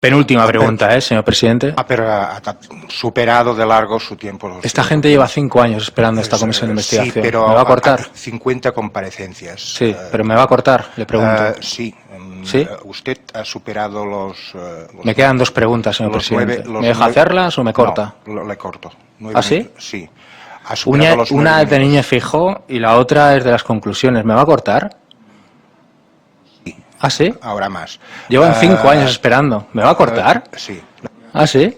Penúltima pregunta, señor presidente. Pero ha superado de largo su tiempo. Esta gente lleva 5 años esperando esta comisión de investigación. Sí, pero ¿Me va a cortar? 50 comparecencias. Sí, pero ¿me va a cortar? Le pregunto. Sí. ¿Sí? Usted ha superado los... Me quedan 2 preguntas, señor presidente. ¿Me deja hacerlas o me corta? No, le corto. ¿Ah, sí? Sí. Una es de Núñez Feijóo y la otra es de las conclusiones. ¿Me va a cortar? Sí. ¿Ah, sí? Ahora más. Llevan 5 años esperando. ¿Me va a cortar? Sí. ¿Ah, sí?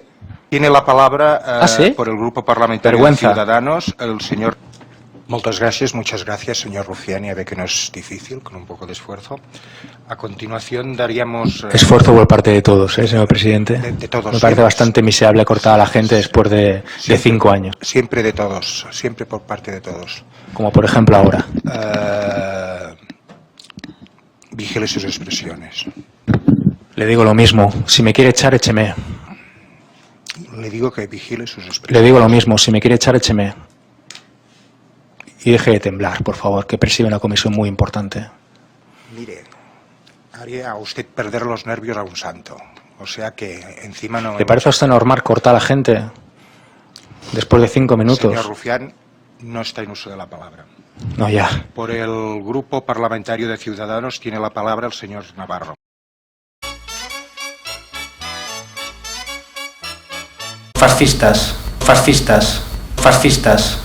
Tiene la palabra ¿Sí? por el Grupo Parlamentario Vergüenza. de Ciudadanos el señor... muchas gracias, señor Rufián. Ya ve que no es difícil, con un poco de esfuerzo. A continuación daríamos... Esfuerzo por parte de todos, señor presidente. De todos. Me parece bastante miserable cortar a la gente después de 5 años. Siempre de todos, siempre por parte de todos. Como por ejemplo ahora. Vigile sus expresiones. Le digo lo mismo. Si me quiere echar, écheme. Le digo que vigile sus expresiones. Le digo lo mismo. Si me quiere echar, écheme. Y deje de temblar, por favor, que preside una comisión muy importante. Mire, haría a usted perder los nervios a un santo. O sea que encima no... ¿Le parece a usted normal cortar a la gente después de 5 minutos? Señor Rufián, no está en uso de la palabra. No, ya. Por el Grupo Parlamentario de Ciudadanos tiene la palabra el señor Navarro. Fascistas, fascistas, fascistas.